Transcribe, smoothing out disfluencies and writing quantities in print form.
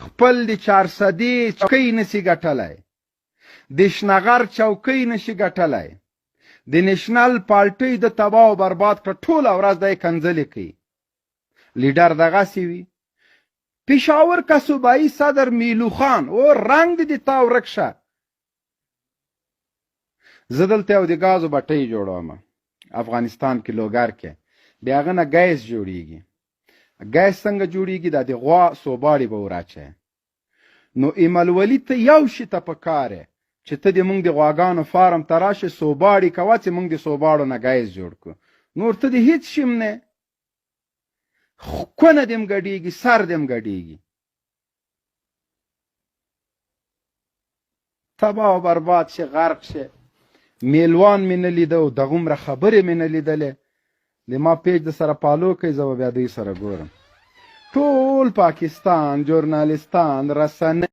خپل د 400 چوکۍ نشي ګټلی، د شنغر چوکۍ نشي ګټلی، د نېشنل پارټۍ د تباه او برباد کړه، ټوله ورځ دی کنځلې کوي. لیډر دغسې وي. پېښور کا صوبایي صدر میلو خان او رنګ دې تا ورک شه. زه دلته یو د ګازو بټۍ جوړوم افغانستان کې لوګر کې، د هغه نه ګیس جوړیږي. ګیس څنګه جوړیږي؟ دا د غوا سوباړې به وراچوې. نو ایملولي ته یو شي ته پکار یې چې ته د موږ د غواګانو فارم ته راشې سوباړې کوه چې موږ د سوباړو نه ګیس جوړ کړو. نور ته د هیڅ شي نه، کونه دې هم ګډېږي، سر دې هم ګډېږي. تباه او برباد شي، غرق شي. میلوان مې نه لیده او دغومره خبرې مې نه لیدلې. د ما پیج د سره پالو کوي، زه به بیا دوی سره ګورم. ټول پاکستان جورنالستان رسنۍ